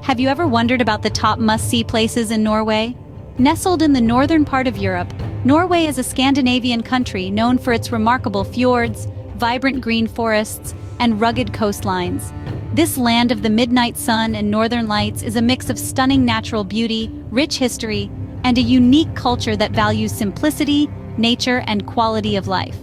Have you ever wondered about the top must-see places in Norway? Nestled in the northern part of Europe, Norway is a Scandinavian country known for its remarkable fjords, vibrant green forests, and rugged coastlines. This land of the midnight sun and northern lights is a mix of stunning natural beauty, rich history, and a unique culture that values simplicity, nature, and quality of life.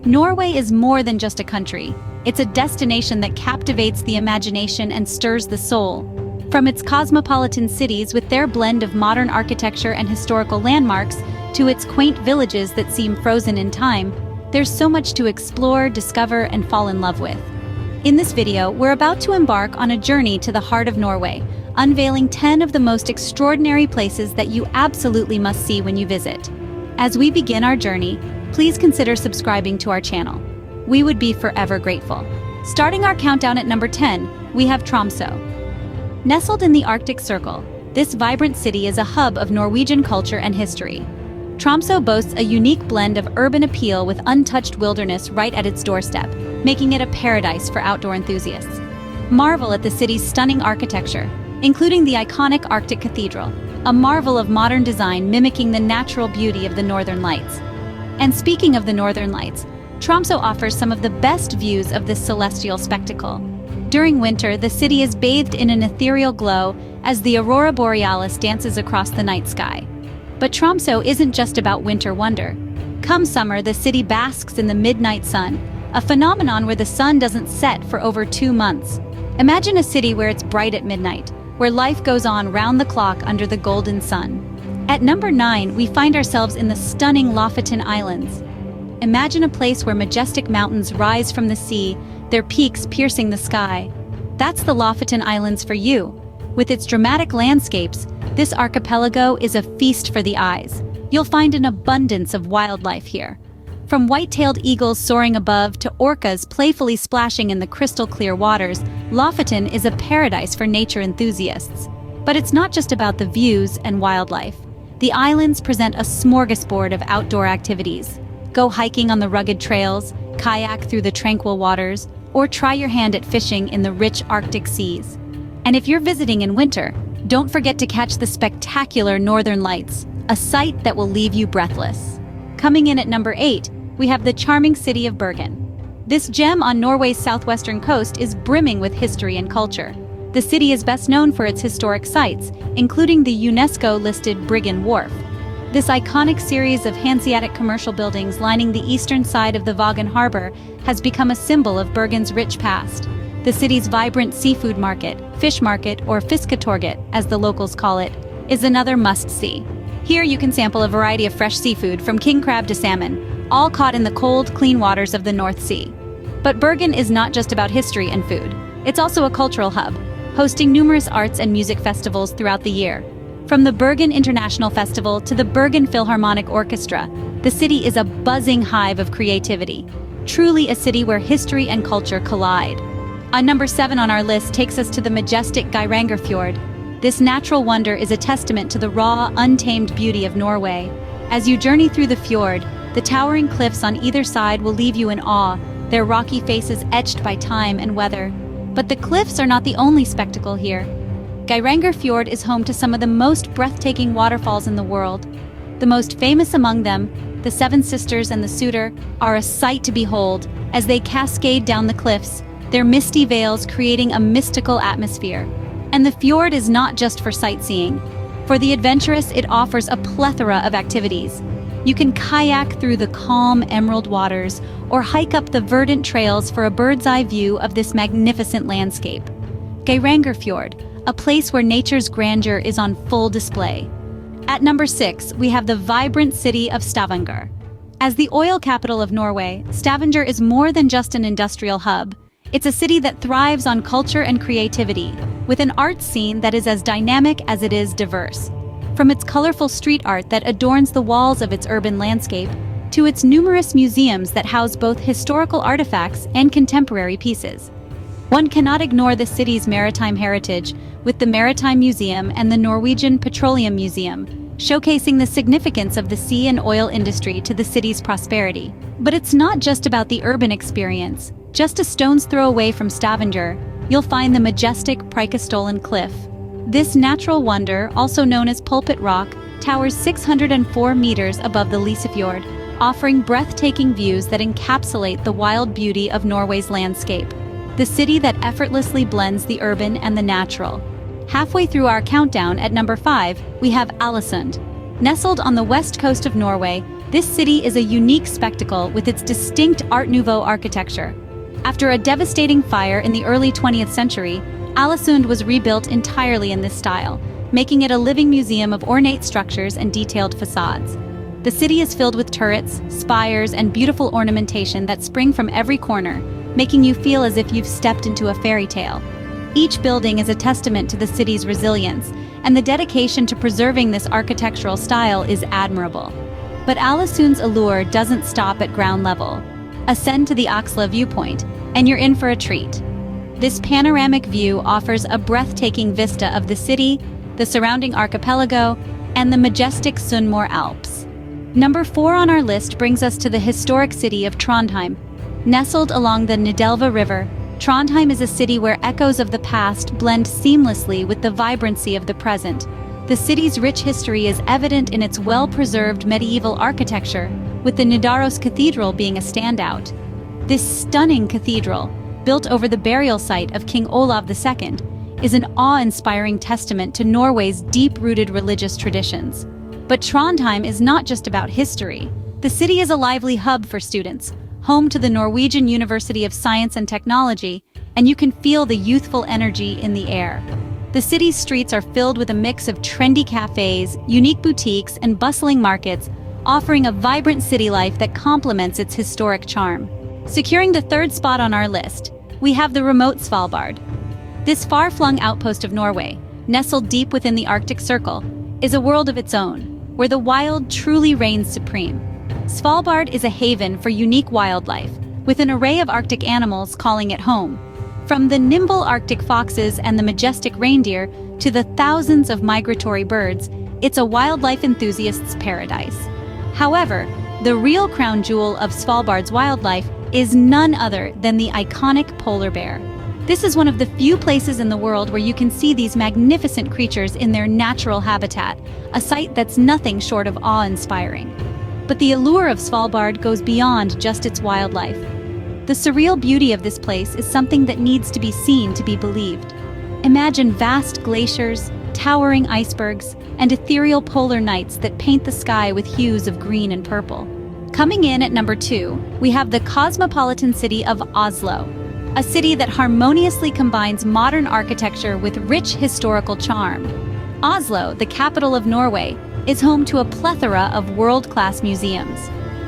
Norway is more than just a country. It's a destination that captivates the imagination and stirs the soul. From its cosmopolitan cities with their blend of modern architecture and historical landmarks to its quaint villages that seem frozen in time, there's so much to explore, discover, and fall in love with. In this video, we're about to embark on a journey to the heart of Norway, unveiling 10 of the most extraordinary places that you absolutely must see when you visit. As we begin our journey, please consider subscribing to our channel. We would be forever grateful. Starting our countdown at number 10, we have Tromsø. Nestled in the Arctic Circle, this vibrant city is a hub of Norwegian culture and history. Tromsø boasts a unique blend of urban appeal with untouched wilderness right at its doorstep, making it a paradise for outdoor enthusiasts. Marvel at the city's stunning architecture, including the iconic Arctic Cathedral, a marvel of modern design mimicking the natural beauty of the Northern Lights. And speaking of the Northern Lights, Tromsø offers some of the best views of this celestial spectacle. During winter, the city is bathed in an ethereal glow as the aurora borealis dances across the night sky. But Tromsø isn't just about winter wonder. Come summer, the city basks in the midnight sun, a phenomenon where the sun doesn't set for over 2 months. Imagine a city where it's bright at midnight, where life goes on round the clock under the golden sun. At number 9, we find ourselves in the stunning Lofoten Islands. Imagine a place where majestic mountains rise from the sea, their peaks piercing the sky. That's the Lofoten Islands for you. With its dramatic landscapes, this archipelago is a feast for the eyes. You'll find an abundance of wildlife here. From white-tailed eagles soaring above to orcas playfully splashing in the crystal-clear waters, Lofoten is a paradise for nature enthusiasts. But it's not just about the views and wildlife. The islands present a smorgasbord of outdoor activities. Go hiking on the rugged trails, kayak through the tranquil waters, or try your hand at fishing in the rich Arctic seas. And if you're visiting in winter, don't forget to catch the spectacular Northern Lights, a sight that will leave you breathless. Coming in at number 8, we have the charming city of Bergen. This gem on Norway's southwestern coast is brimming with history and culture. The city is best known for its historic sites, including the UNESCO-listed Bergen Wharf. This iconic series of Hanseatic commercial buildings lining the eastern side of the Bergen harbor has become a symbol of Bergen's rich past. The city's vibrant seafood market, fish market, or Fisketorget, as the locals call it, is another must-see. Here you can sample a variety of fresh seafood from king crab to salmon, all caught in the cold, clean waters of the North Sea. But Bergen is not just about history and food. It's also a cultural hub, hosting numerous arts and music festivals throughout the year. From the Bergen International Festival to the Bergen Philharmonic Orchestra, the city is a buzzing hive of creativity. Truly a city where history and culture collide. Number 7 on our list takes us to the majestic Geirangerfjord. This natural wonder is a testament to the raw, untamed beauty of Norway. As you journey through the fjord, the towering cliffs on either side will leave you in awe, their rocky faces etched by time and weather. But the cliffs are not the only spectacle here. Geirangerfjord is home to some of the most breathtaking waterfalls in the world. The most famous among them, the Seven Sisters and the Suter, are a sight to behold as they cascade down the cliffs, their misty veils creating a mystical atmosphere. And the fjord is not just for sightseeing. For the adventurous, it offers a plethora of activities. You can kayak through the calm emerald waters or hike up the verdant trails for a bird's-eye view of this magnificent landscape. Geirangerfjord, a place where nature's grandeur is on full display. At number 6, we have the vibrant city of Stavanger. As the oil capital of Norway, Stavanger is more than just an industrial hub. It's a city that thrives on culture and creativity, with an art scene that is as dynamic as it is diverse. From its colorful street art that adorns the walls of its urban landscape, to its numerous museums that house both historical artifacts and contemporary pieces. One cannot ignore the city's maritime heritage, with the Maritime Museum and the Norwegian Petroleum Museum, showcasing the significance of the sea and oil industry to the city's prosperity. But it's not just about the urban experience. Just a stone's throw away from Stavanger, you'll find the majestic Preikestolen Cliff. This natural wonder, also known as Pulpit Rock, towers 604 meters above the Geirangerfjord, offering breathtaking views that encapsulate the wild beauty of Norway's landscape. The city that effortlessly blends the urban and the natural. Halfway through our countdown at number 5, we have Ålesund. Nestled on the west coast of Norway, this city is a unique spectacle with its distinct Art Nouveau architecture. After a devastating fire in the early 20th century, Ålesund was rebuilt entirely in this style, making it a living museum of ornate structures and detailed facades. The city is filled with turrets, spires, and beautiful ornamentation that spring from every corner, making you feel as if you've stepped into a fairy tale. Each building is a testament to the city's resilience, and the dedication to preserving this architectural style is admirable. But Ålesund's allure doesn't stop at ground level. Ascend to the Oslo viewpoint, and you're in for a treat. This panoramic view offers a breathtaking vista of the city, the surrounding archipelago, and the majestic Sunnmøre Alps. Number 4 on our list brings us to the historic city of Trondheim. Nestled along the Nidelva River, Trondheim is a city where echoes of the past blend seamlessly with the vibrancy of the present. The city's rich history is evident in its well-preserved medieval architecture, with the Nidaros Cathedral being a standout. This stunning cathedral, built over the burial site of King Olav II, is an awe-inspiring testament to Norway's deep-rooted religious traditions. But Trondheim is not just about history. The city is a lively hub for students, home to the Norwegian University of Science and Technology, and you can feel the youthful energy in the air. The city's streets are filled with a mix of trendy cafes, unique boutiques, and bustling markets, offering a vibrant city life that complements its historic charm. Securing the 3rd spot on our list, we have the remote Svalbard. This far-flung outpost of Norway, nestled deep within the Arctic Circle, is a world of its own, where the wild truly reigns supreme. Svalbard is a haven for unique wildlife, with an array of Arctic animals calling it home. From the nimble Arctic foxes and the majestic reindeer to the thousands of migratory birds, it's a wildlife enthusiast's paradise. However, the real crown jewel of Svalbard's wildlife is none other than the iconic polar bear. This is one of the few places in the world where you can see these magnificent creatures in their natural habitat, a sight that's nothing short of awe-inspiring. But the allure of Svalbard goes beyond just its wildlife. The surreal beauty of this place is something that needs to be seen to be believed. Imagine vast glaciers, towering icebergs, and ethereal polar nights that paint the sky with hues of green and purple. Coming in at number 2, we have the cosmopolitan city of Oslo, a city that harmoniously combines modern architecture with rich historical charm. Oslo, the capital of Norway, is home to a plethora of world-class museums.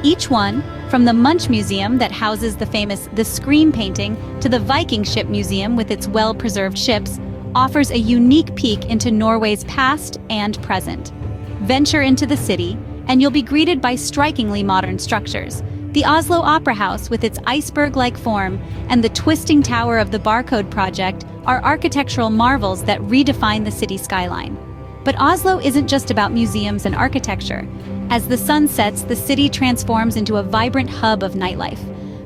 Each one, from the Munch Museum that houses the famous The Scream painting to the Viking Ship Museum with its well-preserved ships, offers a unique peek into Norway's past and present. Venture into the city, and you'll be greeted by strikingly modern structures. The Oslo Opera House, with its iceberg-like form, and the twisting tower of the Barcode Project are architectural marvels that redefine the city skyline. But Oslo isn't just about museums and architecture. As the sun sets, the city transforms into a vibrant hub of nightlife.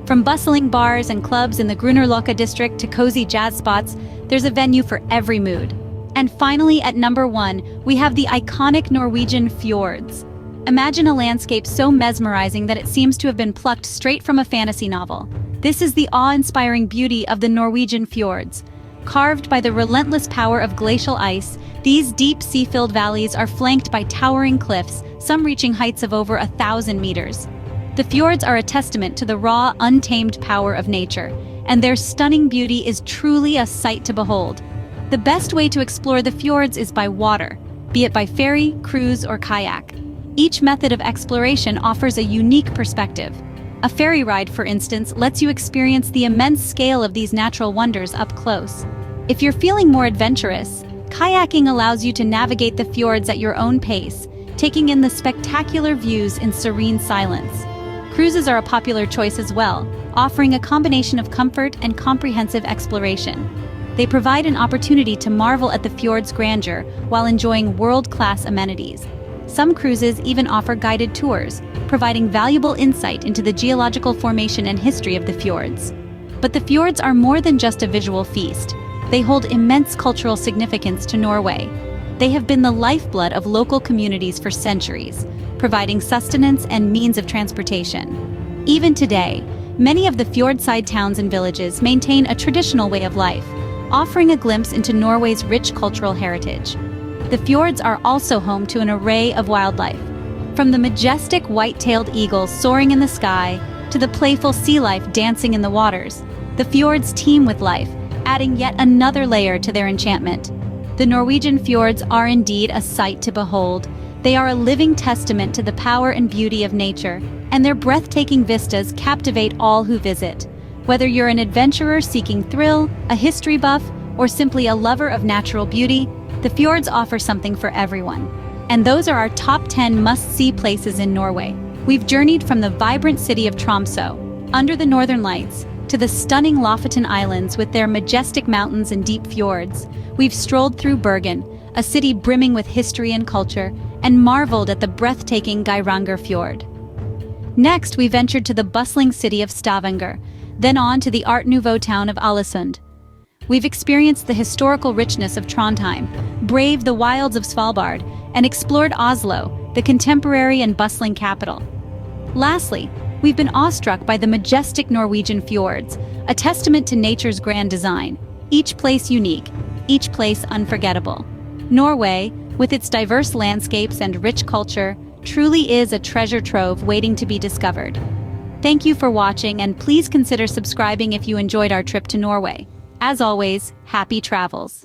From bustling bars and clubs in the Grünerløkka district to cozy jazz spots, there's a venue for every mood. And finally, at number 1, we have the iconic Norwegian Fjords. Imagine a landscape so mesmerizing that it seems to have been plucked straight from a fantasy novel. This is the awe-inspiring beauty of the Norwegian Fjords. Carved by the relentless power of glacial ice, these deep sea-filled valleys are flanked by towering cliffs, some reaching heights of over 1,000 meters. The fjords are a testament to the raw, untamed power of nature, and their stunning beauty is truly a sight to behold. The best way to explore the fjords is by water, be it by ferry, cruise, or kayak. Each method of exploration offers a unique perspective. A ferry ride, for instance, lets you experience the immense scale of these natural wonders up close. If you're feeling more adventurous, kayaking allows you to navigate the fjords at your own pace, taking in the spectacular views in serene silence. Cruises are a popular choice as well, offering a combination of comfort and comprehensive exploration. They provide an opportunity to marvel at the fjord's grandeur while enjoying world-class amenities. Some cruises even offer guided tours, providing valuable insight into the geological formation and history of the fjords. But the fjords are more than just a visual feast. they hold immense cultural significance to Norway. They have been the lifeblood of local communities for centuries, providing sustenance and means of transportation. Even today, many of the fjordside towns and villages maintain a traditional way of life, offering a glimpse into Norway's rich cultural heritage. The fjords are also home to an array of wildlife, from the majestic white-tailed eagles soaring in the sky to the playful sea life dancing in the waters. The fjords teem with life, adding yet another layer to their enchantment. The Norwegian fjords are indeed a sight to behold. They are a living testament to the power and beauty of nature, and their breathtaking vistas captivate all who visit. Whether you're an adventurer seeking thrill, a history buff, or simply a lover of natural beauty, the fjords offer something for everyone. And those are our top 10 must-see places in Norway. We've journeyed from the vibrant city of Tromsø, under the northern lights, to the stunning Lofoten Islands with their majestic mountains and deep fjords. We've strolled through Bergen, a city brimming with history and culture, and marveled at the breathtaking Geirangerfjord. Next, we ventured to the bustling city of Stavanger, then on to the Art Nouveau town of Ålesund. We've experienced the historical richness of Trondheim, braved the wilds of Svalbard, and explored Oslo, the contemporary and bustling capital. Lastly, we've been awestruck by the majestic Norwegian fjords, a testament to nature's grand design, each place unique, each place unforgettable. Norway, with its diverse landscapes and rich culture, truly is a treasure trove waiting to be discovered. Thank you for watching, and please consider subscribing if you enjoyed our trip to Norway. As always, happy travels.